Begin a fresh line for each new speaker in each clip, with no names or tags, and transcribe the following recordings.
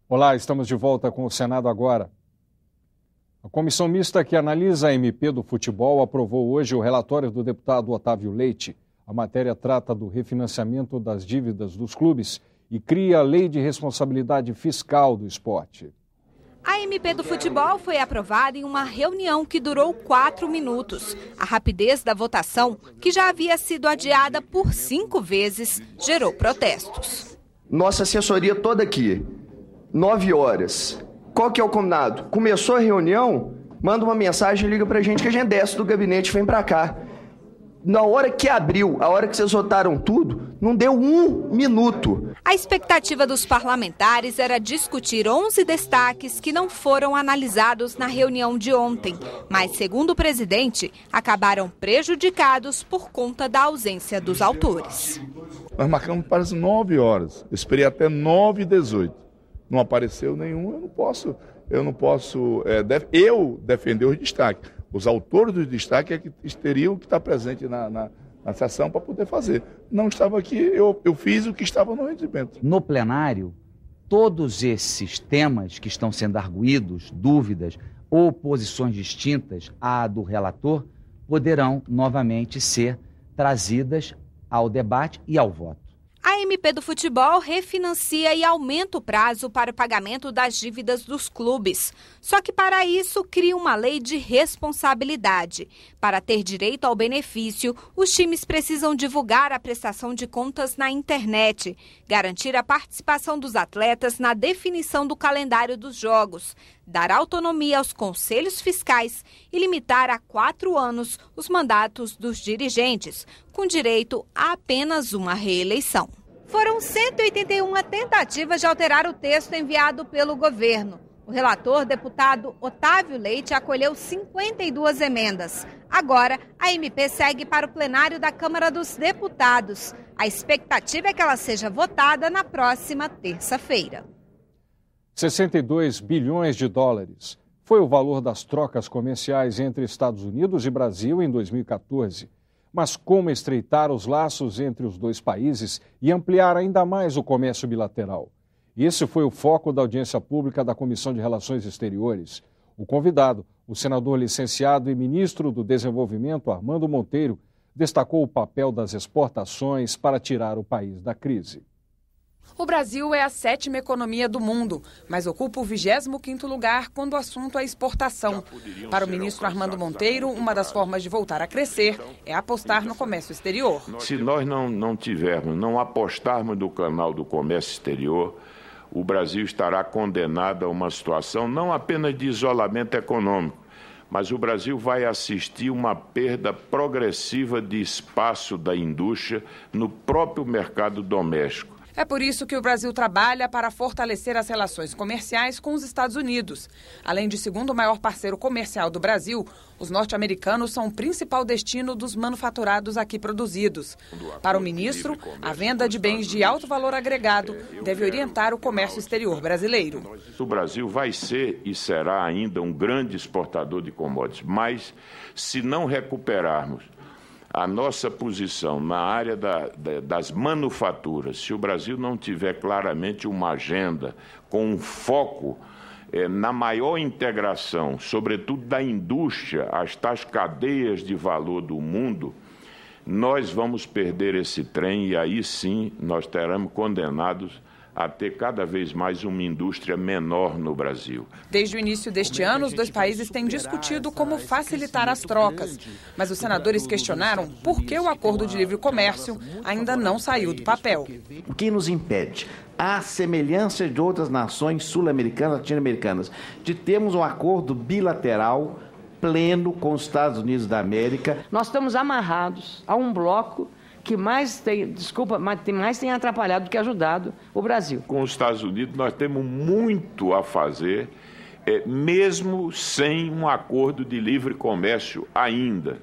Olá, estamos de volta com o Senado agora. A comissão mista que analisa a MP do futebol aprovou hoje o relatório do deputado Otávio Leite. A matéria trata do refinanciamento das dívidas dos clubes e cria a Lei de Responsabilidade Fiscal do Esporte.
A MP do futebol foi aprovada em uma reunião que durou 4 minutos. A rapidez da votação, que já havia sido adiada por 5 vezes, gerou protestos.
Nossa assessoria toda aqui, 9 horas. Qual que é o combinado? Começou a reunião, manda uma mensagem, liga pra gente que a gente desce do gabinete e vem pra cá. Na hora que abriu, a hora que vocês votaram tudo, não deu 1 minuto.
A expectativa dos parlamentares era discutir 11 destaques que não foram analisados na reunião de ontem. Mas, segundo o presidente, acabaram prejudicados por conta da ausência dos autores.
Nós marcamos para as 9 horas. Eu esperei até 9h18. Não apareceu nenhum, eu não posso defender os destaques. Os autores dos destaques é que teriam que estar presentes na sessão para poder fazer. Não estava aqui, eu fiz o que estava no regimento.
No plenário, todos esses temas que estão sendo arguídos, dúvidas ou posições distintas à do relator, poderão novamente ser trazidas ao debate e ao voto.
A MP do futebol refinancia e aumenta o prazo para o pagamento das dívidas dos clubes. Só que para isso cria uma lei de responsabilidade. Para ter direito ao benefício, os times precisam divulgar a prestação de contas na internet, garantir a participação dos atletas na definição do calendário dos jogos, dar autonomia aos conselhos fiscais e limitar a 4 anos os mandatos dos dirigentes, com direito a apenas uma reeleição. Foram 181 tentativas de alterar o texto enviado pelo governo. O relator, deputado Otávio Leite, acolheu 52 emendas. Agora, a MP segue para o plenário da Câmara dos Deputados. A expectativa é que ela seja votada na próxima terça-feira.
62 bilhões de dólares foi o valor das trocas comerciais entre Estados Unidos e Brasil em 2014. Mas como estreitar os laços entre os dois países e ampliar ainda mais o comércio bilateral? Esse foi o foco da audiência pública da Comissão de Relações Exteriores. O convidado, o senador licenciado e ministro do Desenvolvimento, Armando Monteiro, destacou o papel das exportações para tirar o país da crise.
O Brasil é a 7ª economia do mundo, mas ocupa o 25º lugar quando o assunto é exportação. Para o ministro Armando Monteiro, uma das formas de voltar a crescer é apostar no comércio exterior.
Se nós não apostarmos no canal do comércio exterior, o Brasil estará condenado a uma situação não apenas de isolamento econômico, mas o Brasil vai assistir uma perda progressiva de espaço da indústria no próprio mercado doméstico.
É por isso que o Brasil trabalha para fortalecer as relações comerciais com os Estados Unidos. Além de segundo maior parceiro comercial do Brasil, os norte-americanos são o principal destino dos manufaturados aqui produzidos. Para o ministro, a venda de bens de alto valor agregado deve orientar o comércio exterior brasileiro.
O Brasil vai ser e será ainda um grande exportador de commodities, mas se não recuperarmos a nossa posição na área das manufaturas, se o Brasil não tiver claramente uma agenda com um foco na maior integração, sobretudo da indústria, as tais cadeias de valor do mundo, nós vamos perder esse trem e aí sim nós teremos condenados a ter cada vez mais uma indústria menor no Brasil.
Desde o início deste ano, os dois países têm discutido como facilitar as trocas. Mas os senadores questionaram por que o acordo de livre comércio ainda não saiu do papel.
O que nos impede? À semelhança de outras nações sul-americanas, latino-americanas, de termos um acordo bilateral pleno com os Estados Unidos da América.
Nós estamos amarrados a um bloco que mais tem atrapalhado do que ajudado o Brasil.
Com os Estados Unidos nós temos muito a fazer, mesmo sem um acordo de livre comércio ainda.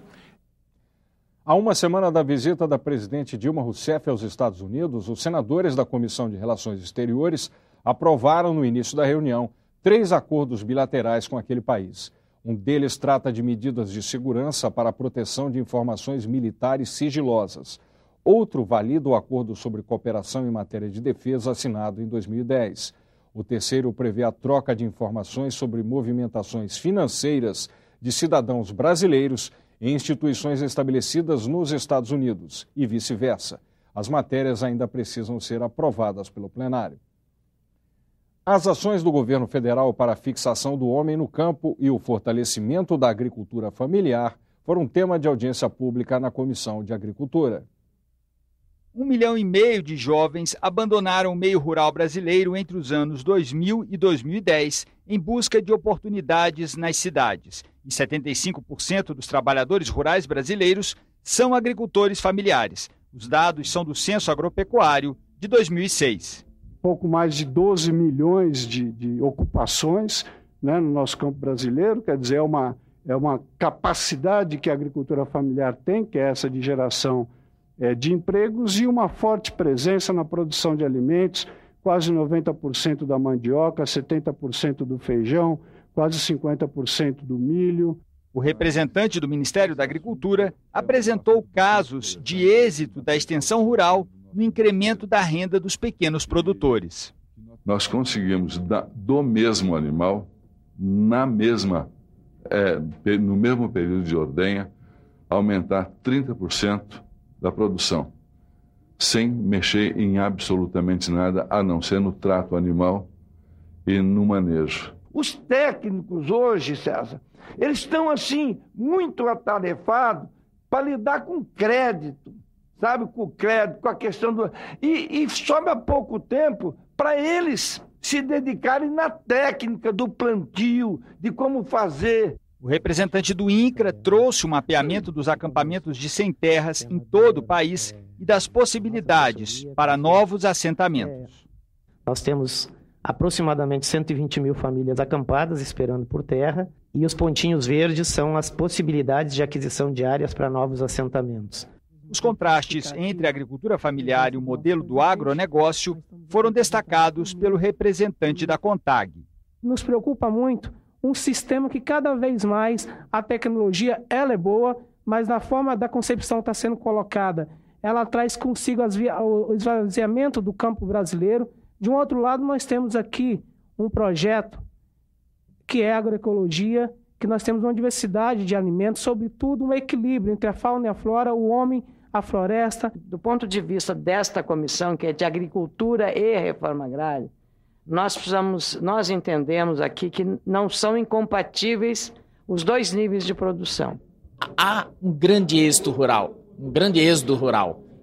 Há uma semana da visita da presidente Dilma Rousseff aos Estados Unidos, os senadores da Comissão de Relações Exteriores aprovaram no início da reunião 3 acordos bilaterais com aquele país. Um deles trata de medidas de segurança para a proteção de informações militares sigilosas. Outro valida o acordo sobre cooperação em matéria de defesa assinado em 2010. O terceiro prevê a troca de informações sobre movimentações financeiras de cidadãos brasileiros em instituições estabelecidas nos Estados Unidos e vice-versa. As matérias ainda precisam ser aprovadas pelo plenário. As ações do governo federal para a fixação do homem no campo e o fortalecimento da agricultura familiar foram tema de audiência pública na Comissão de Agricultura.
1,5 milhão de jovens abandonaram o meio rural brasileiro entre os anos 2000 e 2010 em busca de oportunidades nas cidades. E 75% dos trabalhadores rurais brasileiros são agricultores familiares. Os dados são do Censo Agropecuário de 2006.
Pouco mais de 12 milhões de ocupações, né, no nosso campo brasileiro, quer dizer, é uma capacidade que a agricultura familiar tem, que é essa de geração de empregos, e uma forte presença na produção de alimentos, quase 90% da mandioca, 70% do feijão, quase 50% do milho.
O representante do Ministério da Agricultura apresentou casos de êxito da extensão rural no incremento da renda dos pequenos produtores.
Nós conseguimos, do mesmo animal, no mesmo período de ordenha, aumentar 30% da produção, sem mexer em absolutamente nada, a não ser no trato animal e no manejo.
Os técnicos hoje, César, eles estão assim, muito atarefados para lidar com crédito, sabe, com o crédito, com a questão do... E sobra pouco tempo para eles se dedicarem na técnica do plantio, de como fazer.
O representante do INCRA trouxe o mapeamento dos acampamentos de sem terras em todo o país e das possibilidades para novos assentamentos.
Nós temos aproximadamente 120 mil famílias acampadas esperando por terra, e os pontinhos verdes são as possibilidades de aquisição de áreas para novos assentamentos.
Os contrastes entre a agricultura familiar e o modelo do agronegócio foram destacados pelo representante da CONTAG.
Nos preocupa muito um sistema que cada vez mais a tecnologia ela é boa, mas na forma da concepção está sendo colocada, ela traz consigo o esvaziamento do campo brasileiro. De um outro lado, nós temos aqui um projeto que é a agroecologia, que nós temos uma diversidade de alimentos, sobretudo um equilíbrio entre a fauna e a flora, o homem, a floresta.
Do ponto de vista desta comissão, que é de agricultura e reforma agrária, nós entendemos aqui que não são incompatíveis os dois níveis de produção.
Há um grande êxito rural,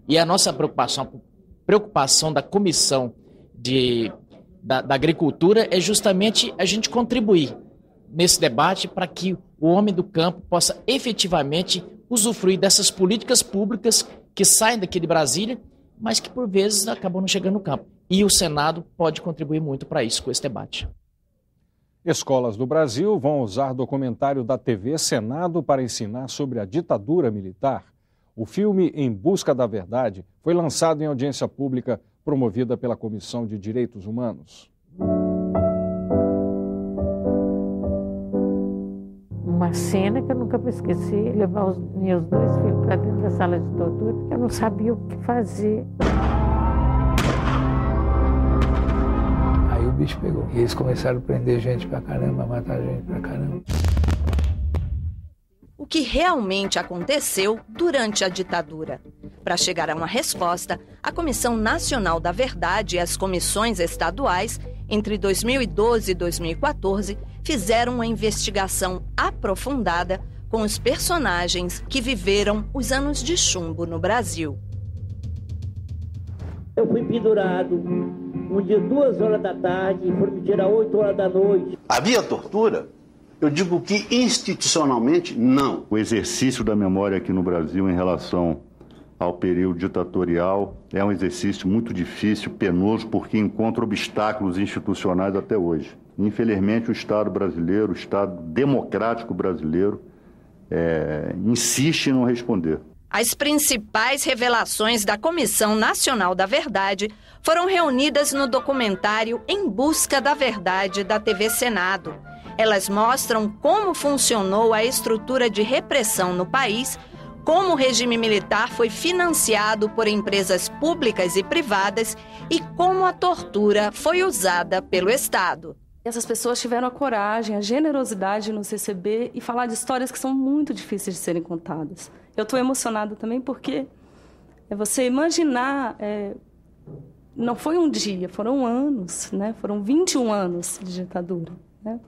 e a nossa preocupação da comissão da agricultura é justamente a gente contribuir nesse debate para que o homem do campo possa efetivamente usufruir dessas políticas públicas que saem daqui de Brasília, mas que por vezes acabam não chegando no campo. E o Senado pode contribuir muito para isso com esse debate.
Escolas do Brasil vão usar documentário da TV Senado para ensinar sobre a ditadura militar. O filme Em Busca da Verdade foi lançado em audiência pública promovida pela Comissão de Direitos Humanos.
Uma cena que eu nunca vou esquecer, levar os meus dois filhos para dentro da sala de tortura, porque eu não sabia o que fazer.
Aí o bicho pegou. E eles começaram a prender gente pra caramba, matar gente pra caramba.
O que realmente aconteceu durante a ditadura. Para chegar a uma resposta, a Comissão Nacional da Verdade e as comissões estaduais, entre 2012 e 2014, fizeram uma investigação aprofundada com os personagens que viveram os anos de chumbo no Brasil.
Eu fui pendurado um dia 2 horas da tarde e foram me tirar 8 horas da noite.
Havia tortura? Eu digo que institucionalmente, não.
O exercício da memória aqui no Brasil em relação ao período ditatorial é um exercício muito difícil, penoso, porque encontra obstáculos institucionais até hoje. Infelizmente, o Estado brasileiro, o Estado democrático brasileiro, insiste em não responder.
As principais revelações da Comissão Nacional da Verdade foram reunidas no documentário Em Busca da Verdade, da TV Senado. Elas mostram como funcionou a estrutura de repressão no país,
como o regime militar foi financiado por empresas públicas e privadas e como a tortura foi usada pelo Estado.
Essas pessoas tiveram a coragem, a generosidade de nos receber e falar de histórias que são muito difíceis de serem contadas. Eu estou emocionada também porque você imaginar, não foi um dia, foram anos, né? Foram 21 anos de ditadura, né?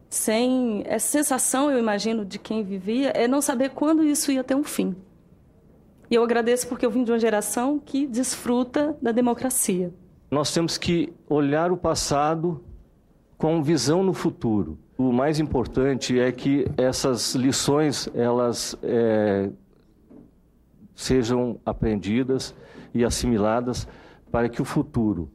Sem essa sensação, eu imagino, de quem vivia, é não saber quando isso ia ter um fim. E eu agradeço porque eu vim de uma geração que desfruta da democracia.
Nós temos que olhar o passado com visão no futuro. O mais importante é que essas lições elas sejam aprendidas e assimiladas para que o futuro,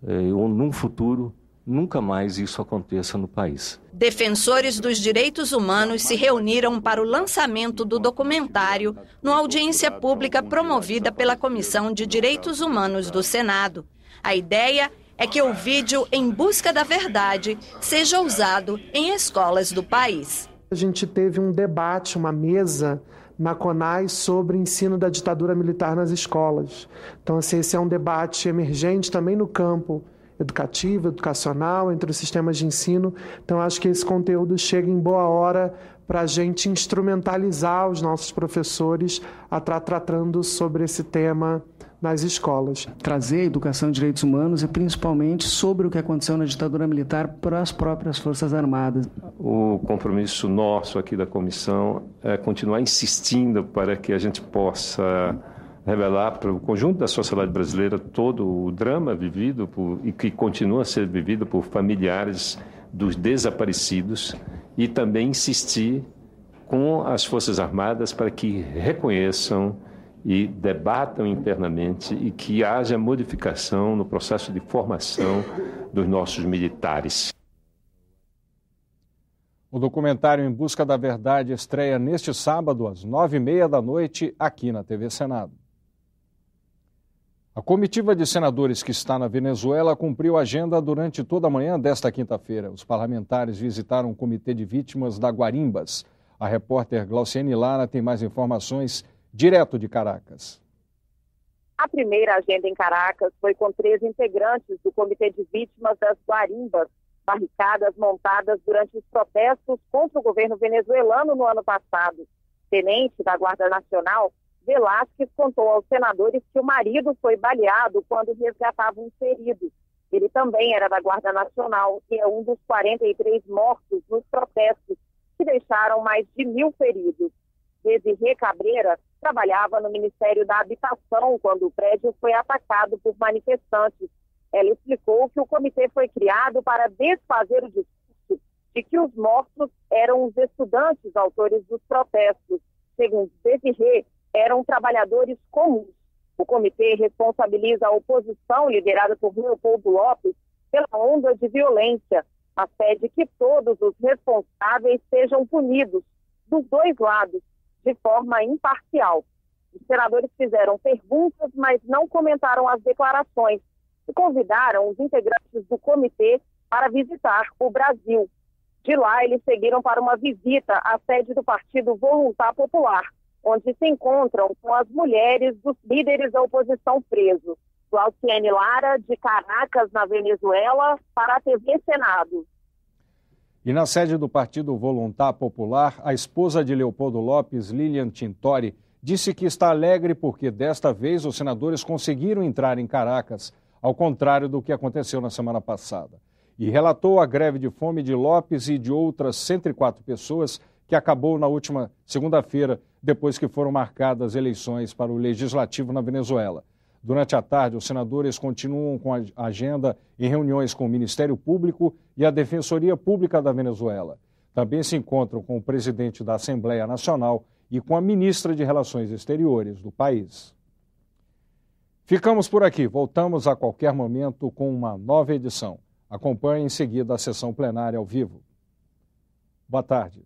ou num futuro, nunca mais isso aconteça no país.
Defensores dos direitos humanos se reuniram para o lançamento do documentário numa audiência pública promovida pela Comissão de Direitos Humanos do Senado. A ideia é que o vídeo Em Busca da Verdade seja usado em escolas do país.
A gente teve um debate, uma mesa na CONAS sobre ensino da ditadura militar nas escolas. Então, esse é um debate emergente também no campo educativo, educacional, entre os sistemas de ensino. Então, acho que esse conteúdo chega em boa hora para a gente instrumentalizar os nossos professores a estar tratando sobre esse tema nas escolas.
Trazer a educação de direitos humanos e principalmente sobre o que aconteceu na ditadura militar para as próprias Forças Armadas.
O compromisso nosso aqui da comissão é continuar insistindo para que a gente possa revelar para o conjunto da sociedade brasileira todo o drama vivido e que continua a ser vivido por familiares dos desaparecidos e também insistir com as Forças Armadas para que reconheçam e debatam internamente e que haja modificação no processo de formação dos nossos militares.
O documentário Em Busca da Verdade estreia neste sábado às 9h30 da noite aqui na TV Senado. A comitiva de senadores que está na Venezuela cumpriu a agenda durante toda a manhã desta quinta-feira. Os parlamentares visitaram o Comitê de Vítimas da Guarimbas. A repórter Glauciane Lara tem mais informações direto de Caracas.
A primeira agenda em Caracas foi com 3 integrantes do Comitê de Vítimas das Guarimbas, barricadas montadas durante os protestos contra o governo venezuelano no ano passado. Tenente da Guarda Nacional, Velásquez contou aos senadores que o marido foi baleado quando resgatava um ferido. Ele também era da Guarda Nacional e é um dos 43 mortos nos protestos, que deixaram mais de 1.000 feridos. Desirê Cabreira trabalhava no Ministério da Habitação quando o prédio foi atacado por manifestantes. Ela explicou que o comitê foi criado para desfazer o discurso de que os mortos eram os estudantes autores dos protestos. Segundo Desirê, eram trabalhadores comuns. O comitê responsabiliza a oposição, liderada por Leopoldo Lopes, pela onda de violência, mas pede que todos os responsáveis sejam punidos, dos dois lados, de forma imparcial. Os senadores fizeram perguntas, mas não comentaram as declarações e convidaram os integrantes do comitê para visitar o Brasil. De lá, eles seguiram para uma visita à sede do Partido Voluntad Popular, onde se encontram com as mulheres dos líderes da oposição presos. Glauciane Lara, de Caracas, na Venezuela, para a TV Senado.
E na sede do Partido Voluntad Popular, a esposa de Leopoldo Lopes, Lilian Tintori, disse que está alegre porque desta vez os senadores conseguiram entrar em Caracas, ao contrário do que aconteceu na semana passada. E relatou a greve de fome de Lopes e de outras 104 pessoas que acabou na última segunda-feira, depois que foram marcadas eleições para o Legislativo na Venezuela. Durante a tarde, os senadores continuam com a agenda em reuniões com o Ministério Público e a Defensoria Pública da Venezuela. Também se encontram com o presidente da Assembleia Nacional e com a ministra de Relações Exteriores do país. Ficamos por aqui. Voltamos a qualquer momento com uma nova edição. Acompanhe em seguida a sessão plenária ao vivo. Boa tarde.